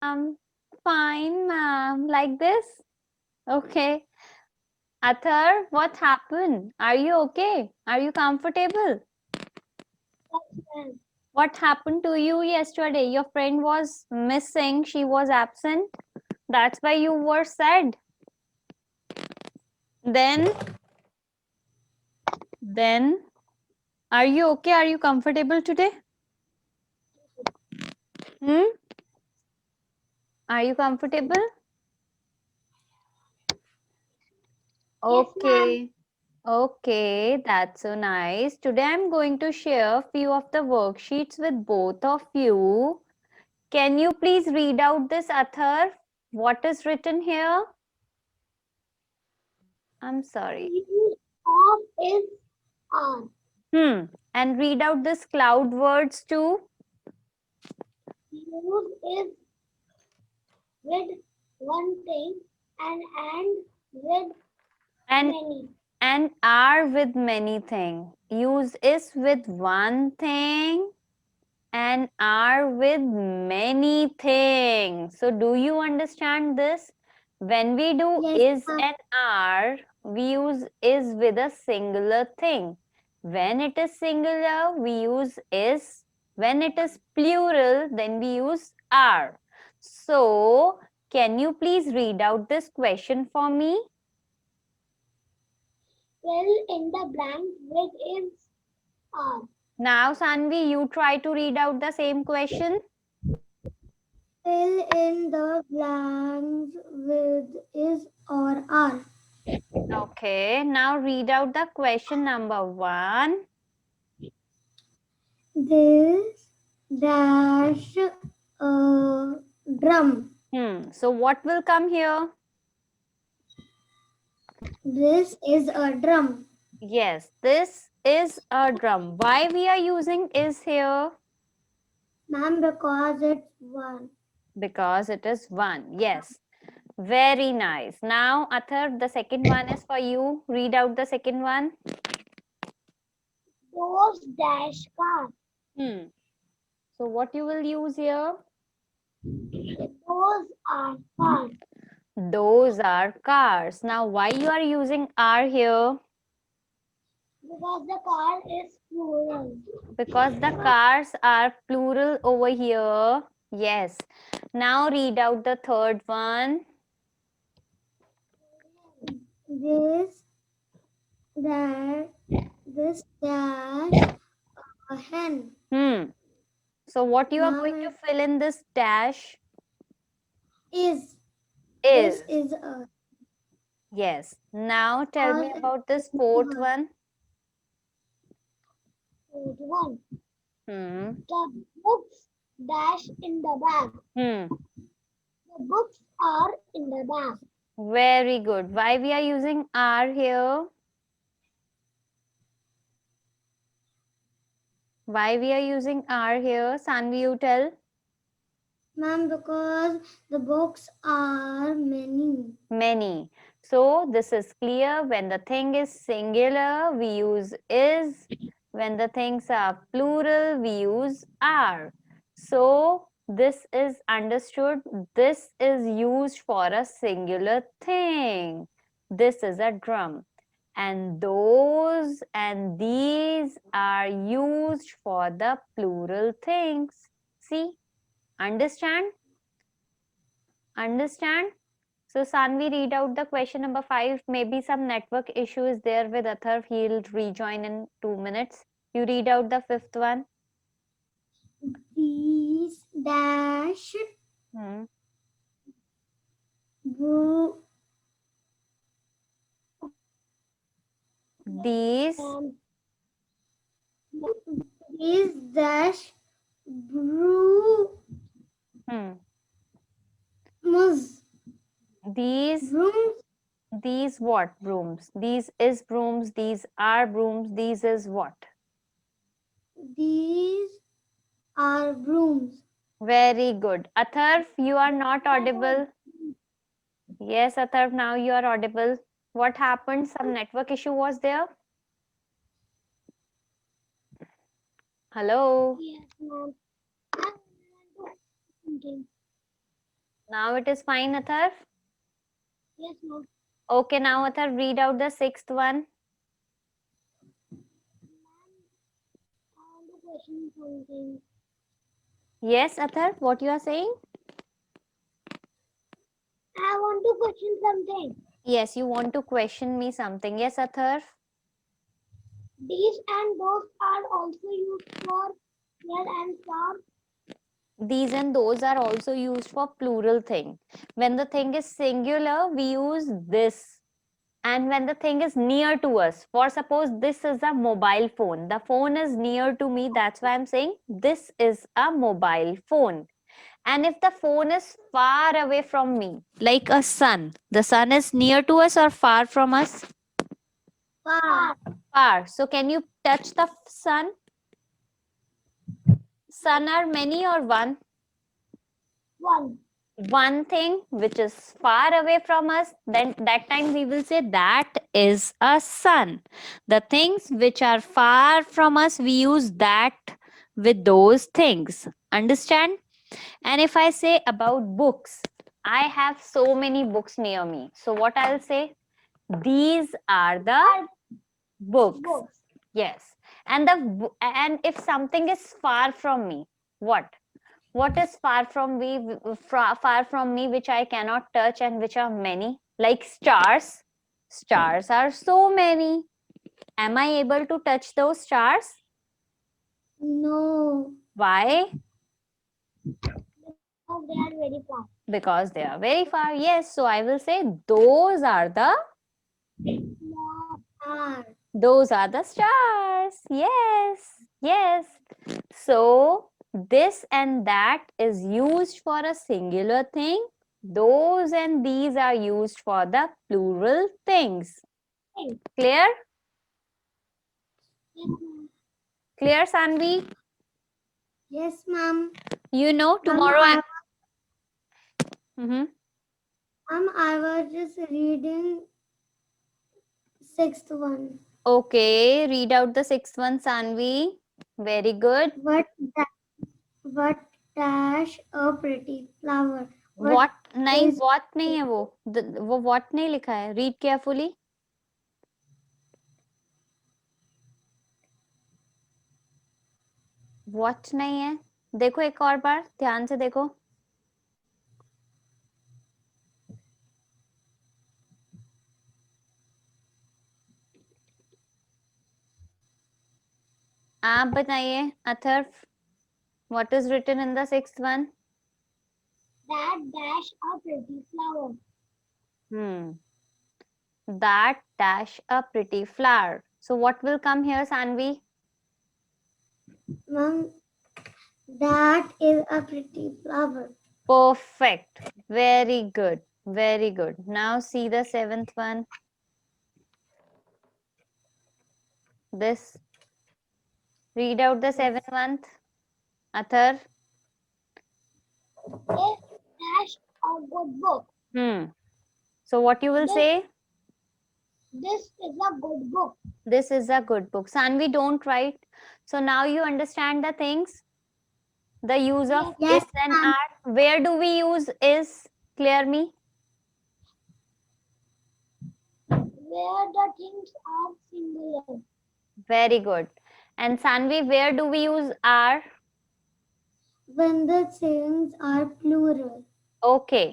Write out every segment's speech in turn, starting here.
Um, fine, ma'am. Like this? Okay. Athar, what happened? Are you okay? Are you comfortable? What happened to you yesterday? Your friend was missing. She was absent. That's why you were sad. Then, then, are you okay? Are you comfortable today? Hmm? Are you comfortable? Okay. Okay, that's so nice. Today I'm going to share a few of the worksheets with both of you. Can you please read out this, Athar? What is written here? I'm sorry. Use of is on. And read out this cloud words too. Use is with one thing and with And many. and are with many things. Use is with one thing and are with many things. So do you understand this? When we do Yes, is ma'am. and are, we use is with a singular thing. When it is singular, we use is. When it is plural, then we use are. So, can you please read out this question for me? Fill in the blank with is on. Now, Sanvi, you try to read out the same question. Fill in the blanks with is or are. Okay, now read out the question number 1. This dash drum. So what will come here? This is a drum. Yes, this is a drum. Why we are using is here? Ma'am, because it's one. Because it is 1. Yes, very nice. Now, Athar, the second one is for you. Read out the second one. Those dash cars. Hmm. So what you will use here? Those are cars. Those are cars. Now, why you are using are here? Because the car is plural. Because the cars are plural over here. Yes. Now read out the third one. This that this dash a hen. Hmm. So what you are Ma'am, going to it fill in this dash is. This is. is a Yes. Now tell cause me it's about this fourth one. one. One. Hmm. The books dash in the bag. Hmm. The books are in the bag. Very good. Why we are using are here? Why we are using are here? Sanvi, you tell. Ma'am, because the books are many. Many. So this is clear. When the thing is singular, we use is. When the things are plural, we use are. So this is understood. This is used for a singular thing. This is a drum. And those and these are used for the plural things. See? Understand? Understand? So Sanvi, read out the question number 5. Maybe some network issue is there with Athar. He'll rejoin in 2 minutes. You read out the fifth one. These dash Hmm. bro, These. these dash brew Hmm. mus These. brooms. These what? Brooms. These is brooms. These are brooms. These is what? These are brooms. Very good. Atharv, you are not audible. Yes, Atharv, now you are audible. What happened? Some network issue was there? Hello? Yes, ma'am. I'm thinking. Now it is fine, Athar. Yes, ma'am. Okay, now Athar, read out the sixth one. I want to question something. Yes, Athar, what you are saying? I want to question something. Yes, you want to question me something. Yes, Athar. These and those are also used for well and far. These and those are also used for plural thing. When the thing is singular, we use this. And when the thing is near to us, for suppose this is a mobile phone, the phone is near to me, that's why I'm saying this is a mobile phone. And if the phone is far away from me, like a sun, the sun is near to us or far from us? Far. Far. So can you touch the sun? Sun are many or one? One. One thing which is far away from us, then that time we will say that is a sun. The things which are far from us, we use that with those things. Understand? And if I say about books, I have so many books near me. So what I'll say? These are the books. Books. Yes. And if something is far from me, what is far from me, far from me, which I cannot touch and which are many? Like stars. Stars are so many. Am I able to touch those stars? No. Why? Because they are very far. Because they are very far. Yes. So I will say Far. those are the stars. Yes. Yes. So this and that is used for a singular thing. Those and these are used for the plural things. Clear? Yes, ma'am. Clear, Sanvi? Yes, ma'am. You know, tomorrow Mhm. I was just reading sixth one. Okay, read out the sixth one, Sanvi. Very good. What dash a pretty flower? What What नहीं is what नहीं है वो वो what नहीं लिखा है. Read carefully. What नहीं है. देखो एक और बार ध्यान से देखो. आप बताइए Atharva. What is written in the sixth one? that dash a pretty flower? That dash a pretty flower. So what will come here, Sanvi? Mom, that is a pretty flower. Perfect. Very good. Very good. Now see the seventh one. This. Read out the seventh one. Athar. A dash a good book. So what you will This- say? This is a good book. This is a good book. Sanvi, don't write. So now you understand the things. The use of Yes, is and are. Where do we use is? Clear me. where the things are singular. Very good. And Sanvi, where do we use are? When the things are plural. Okay.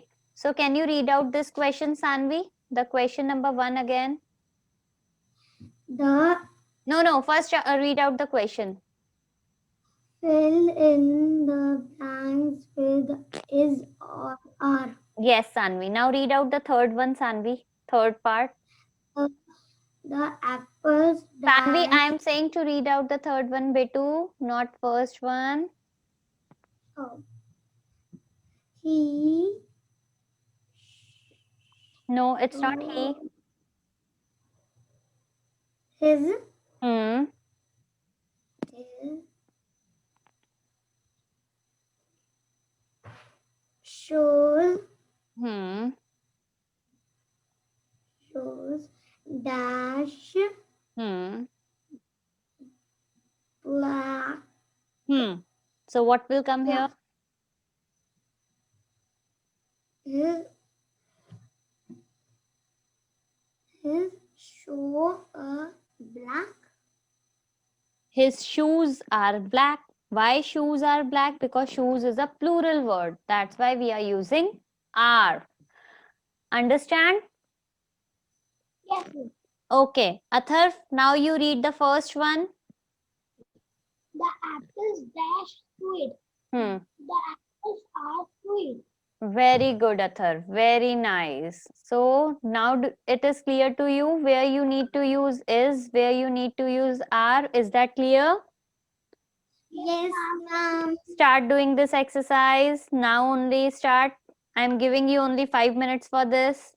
So can you read out this question, Sanvi? The question number 1 again. The No. First read out the question. fill in the blanks with is or are. Yes, Sanvi. Now read out the third one, Sanvi. Third part. The apples Sanvi, I dash. am saying to read out the third one, Betu, not first one. Oh, he. No, it's not he. His. Hmm. His shows. Hmm. Shows dash Hmm. black. Hmm. So what will come here? His shoe black. His shoes are black. Why shoes are black? Because shoes is a plural word. That's why we are using are. Understand? Yes, miss. Okay. Atharv, now you read the first one. The apples dash sweet. Hmm. The apples are sweet. Very good, Athar. Very nice. So now it is clear to you where you need to use is, where you need to use are. Is that clear? Yes, ma'am. Start doing this exercise. Now only start. I'm giving you only 5 minutes for this.